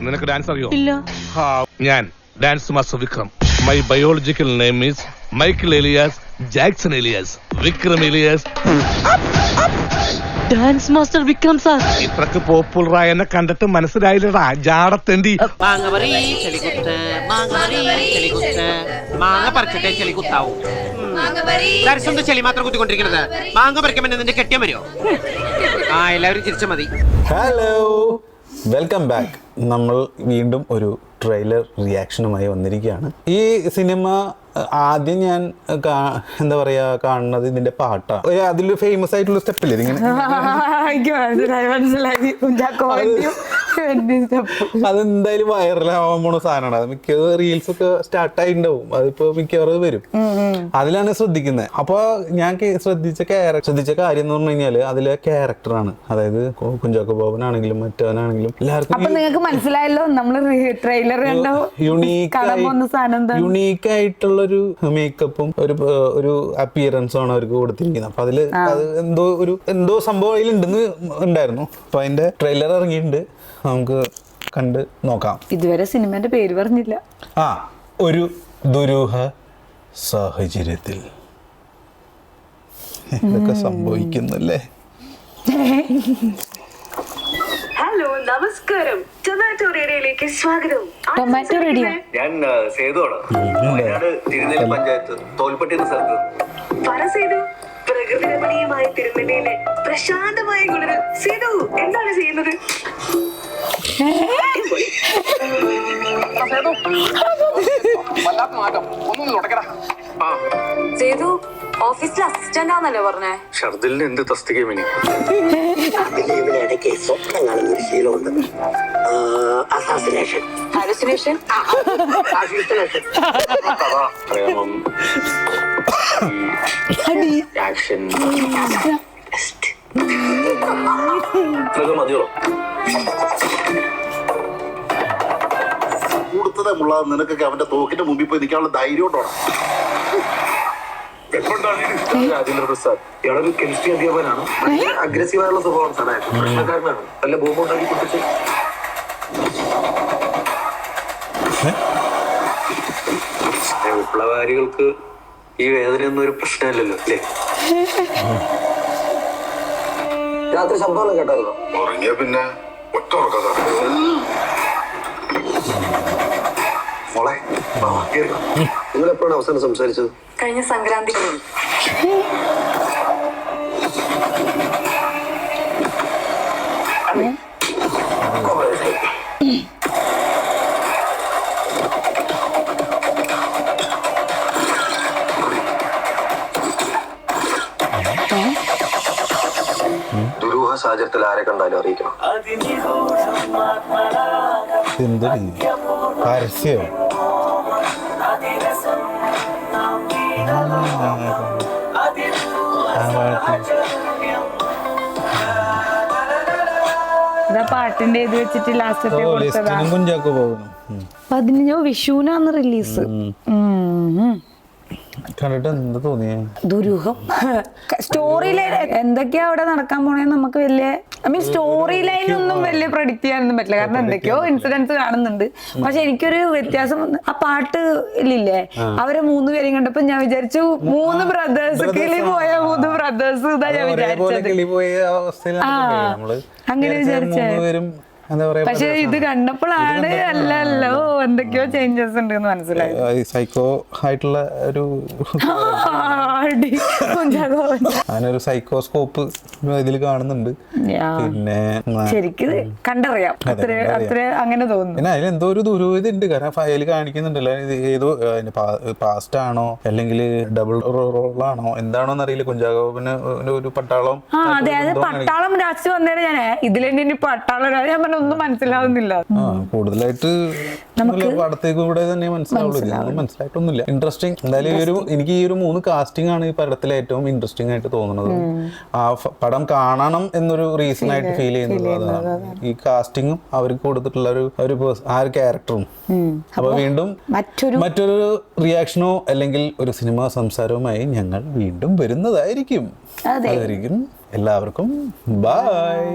നിനക്ക് ഡാൻസ് അറിയോ? ഇല്ല. ഞാൻ dance master Vikram. My biological name is Michael alias Jackson alias Vikram alias. Dance master Vikram sir. ഇത്രക്ക് പോപ്പുലറായ എന്നെ കണ്ടിട്ട് മനസ്സിലായില്ലടാ ജാടത്തേണ്ടി. മാങ്ങ പറിച്ചിട്ടേ ചെളി കുത്താവൂ. ദർശനം ചെളി മാത്രം കുത്തിക്കൊണ്ടിരിക്കുന്നത്. മാങ്ങ പറിക്കുമ്പോൾ നിന്റെ കെട്ടിയാൻ വരുമോ? ആ എല്ലാവരും ചിരിച്ച മതി. Hello, welcome back. നമ്മൾ വീണ്ടും ഒരു ട്രെയിലർ റിയാക്ഷനുമായി വന്നിരിക്കുകയാണ്. ഈ സിനിമ ആദ്യം ഞാൻ എന്താ പറയാ കാണുന്നത് ഇതിന്റെ പാട്ടാണ്. അതിൽ ഫേമസ് ആയിട്ടുള്ള സ്റ്റെപ്പില്ലേ ഇതിങ്ങനെ, അതെന്തായാലും വൈറലാവാൻ പോണ സാധനമാണ്. അത് മിക്ക റീൽസ് ഒക്കെ സ്റ്റാർട്ടായി ഉണ്ടാവും. അതിപ്പോ മിക്കവാറും വരും. അതിലാണ് ശ്രദ്ധിക്കുന്നത്. അപ്പൊ ഞാൻ ശ്രദ്ധിച്ച കാര്യം എന്ന് പറഞ്ഞു കഴിഞ്ഞാല് അതിലെ ക്യാരക്ടറാണ്. അതായത് കുഞ്ചാക്കോ ബോബനാണെങ്കിലും മറ്റവനാണെങ്കിലും എല്ലാവർക്കും നിങ്ങൾക്ക് മനസ്സിലായല്ലോ നമ്മള് ട്രെയിലർ കണ്ടോ. യുണീക്ക് ആയിട്ടുള്ളൊരു മേക്കപ്പും ഒരു അപ്പിയറൻസും ആണ് അവർക്ക് കൊടുത്തിരിക്കുന്നത്. അപ്പൊ അതില് അത് എന്തോ സംഭവം അതിലുണ്ടെന്ന് ഉണ്ടായിരുന്നു. അപ്പൊ അതിന്റെ ട്രെയിലർ ഇറങ്ങിയിട്ടുണ്ട്, നമുക്ക് കണ്ട് നോക്കാം. ഇതുവരെ സിനിമന്റെ പേര് പറഞ്ഞില്ല. ഒരു ദുരൂഹ സാഹചര്യത്തിൽ ഇതൊക്കെ സംഭവിക്കുന്നല്ലേ. ഹലോ, നമസ്കാരം. ടൊമാറ്റോ റേഡിയോയിലേക്ക് സ്വാഗതം. Tomato radio. ഞാൻ സേതുവാണ്. വയനാട് തിരുനെല്ലി പഞ്ചായത്ത് തോൽപ്പട്ടി എന്ന സ്ഥലത്ത്. പറ സേതു, പ്രകൃതി രമണീയമായ തിരുനെല്ലിയിലെ പ്രശാന്തമായ കുളിരിൽ സേതു എന്താണ് ചെയ്യുന്നത്? സേതു ഓഫീസിലെ അസിസ്റ്റന്റ് ആണല്ലോ പറഞ്ഞേ. ഷർദിലിന് എന്ത് തസ്തിക മിനി? ഇടയ്ക്ക് സ്വപ്നം കാണുന്നൊരു ശീലമുണ്ട്. ഹാലുസിനേഷൻ, പ്രേമം, ആക്ഷൻ, മതിയോ? കൂടുതൽ നിനക്കൊക്കെ അവന്റെ തോക്കിന്റെ മുമ്പിൽ പോയി നിൽക്കാനുള്ള ധൈര്യം ഉണ്ടോണം. രാജേന്ദ്ര പ്രസാദ് ഇയാളൊരു കെമിസ്ട്രി അധ്യാപകനാണ്. അഗ്രസീവായുള്ള സ്വഭാവം സാധനം, പ്രശ്നക്കാരനാണ്. നല്ല ബോംബ് ഉണ്ടാക്കി പൊട്ടിച്ച് വിപ്ലവകാരികൾക്ക് ഈ വേദനയൊന്നും ഒരു പ്രശ്നമല്ലല്ലോ അല്ലേ? രാത്രി ശബ്ദം കേട്ടായിരുന്നോ? ഉറങ്ങിയ പിന്നെ ഒറ്റ ഉറക്കം. മോളെ, നിങ്ങൾ എപ്പോഴാണ് അവസാനം സംസാരിച്ചത്? കഴിഞ്ഞ സംക്രാന്തി. ദുരൂഹ സാഹചര്യത്തിൽ ആരെ കണ്ടാലും അറിയിക്കണം. പരസ്യം പാട്ടിന്റെ ഇത് വെച്ചിട്ട് ലാസ്റ്റത്തെ കുഞ്ചാക്കോ ബോബനും 15 വിഷുവിനാണ് റിലീസ്. കണ്ടിട്ട് എന്താ തോന്നിയേ? ദുരൂഹം. സ്റ്റോറി ലൈൻ എന്തൊക്കെയാ അവിടെ നടക്കാൻ പോണേന്ന് നമുക്ക് വലിയ സ്റ്റോറി ലൈനൊന്നും വലിയ പ്രഡിക്ട് ചെയ്യാനൊന്നും പറ്റില്ല. കാരണം എന്തൊക്കെയോ ഇൻസിഡൻസ് കാണുന്നുണ്ട്. പക്ഷെ എനിക്കൊരു വ്യത്യാസം, ആ പാട്ട് ഇല്ലേ അവരെ 3 പേരെയും കണ്ടപ്പോ ഞാൻ വിചാരിച്ചു 3 ബ്രദേഴ്സ്, കിളി പോയ 3 ബ്രദേഴ്സ് ഇതാ ഞാൻ വിചാരിച്ചത്. അങ്ങനെ വിചാരിച്ചേ. പക്ഷെ ഇത് കണ്ടപ്പോഴാണ് അല്ലല്ലോ എന്തൊക്കെയോ ചേഞ്ചസ് ഉണ്ട് എന്ന് മനസ്സിലായി. സൈക്കോ ആയിട്ടുള്ള ഒരു അങ്ങനൊരു സൈക്കോസ്കോപ്പ് ഇതിൽ കാണുന്നുണ്ട്. പിന്നെ ശരിക്കും കണ്ടറിയാം, അത്ര അങ്ങനെ തോന്നുന്നു. പിന്നെ അതിലെന്തോ ഒരു ദുരൂഹത ഉണ്ട്. കാരണം ഫയൽ കാണിക്കുന്നുണ്ടല്ലോ, ഏതോ പാസ്റ്റ് ആണോ അല്ലെങ്കിൽ ഡബിൾ റോളാണോ എന്താണോന്ന് അറിയില്ല. കുഞ്ചാക്കോബിന് ഒരു പട്ടാളം. അതെ, അത് പട്ടാളം രാഷ്ട്രീയ വന്നേരം ഞാൻ ഇതിലെന്നെ ഇനി പട്ടാളം ഞാൻ പറഞ്ഞ ഒന്നും മനസ്സിലാവുന്നില്ല. കൂടുതലായിട്ട് പടത്തേക്ക് കൂടെ തന്നെ മനസ്സിലാവുള്ളൂ. മനസ്സിലായിട്ടൊന്നുമില്ല. ഇൻട്രസ്റ്റിംഗ്. എന്തായാലും എനിക്ക് ഈ ഒരു 3 കാസ്റ്റിംഗ് ആണ് ഈ പടത്തിലെ ഏറ്റവും ഇൻട്രസ്റ്റിംഗ് ആയിട്ട് തോന്നുന്നത്. ആ പടം കാണണം എന്നൊരു റീസൺ ആയിട്ട് ഫീൽ ചെയ്യുന്നത് അതാണ്. ഈ കാസ്റ്റിങ്ങും അവർക്ക് കൊടുത്തിട്ടുള്ള ഒരു ആ ഒരു ക്യാരക്ടറും. അപ്പൊ വീണ്ടും മറ്റൊരു റിയാക്ഷനോ അല്ലെങ്കിൽ ഒരു സിനിമാ സംസാരവുമായി ഞങ്ങൾ വീണ്ടും വരുന്നതായിരിക്കും. എല്ലാവർക്കും ബൈ.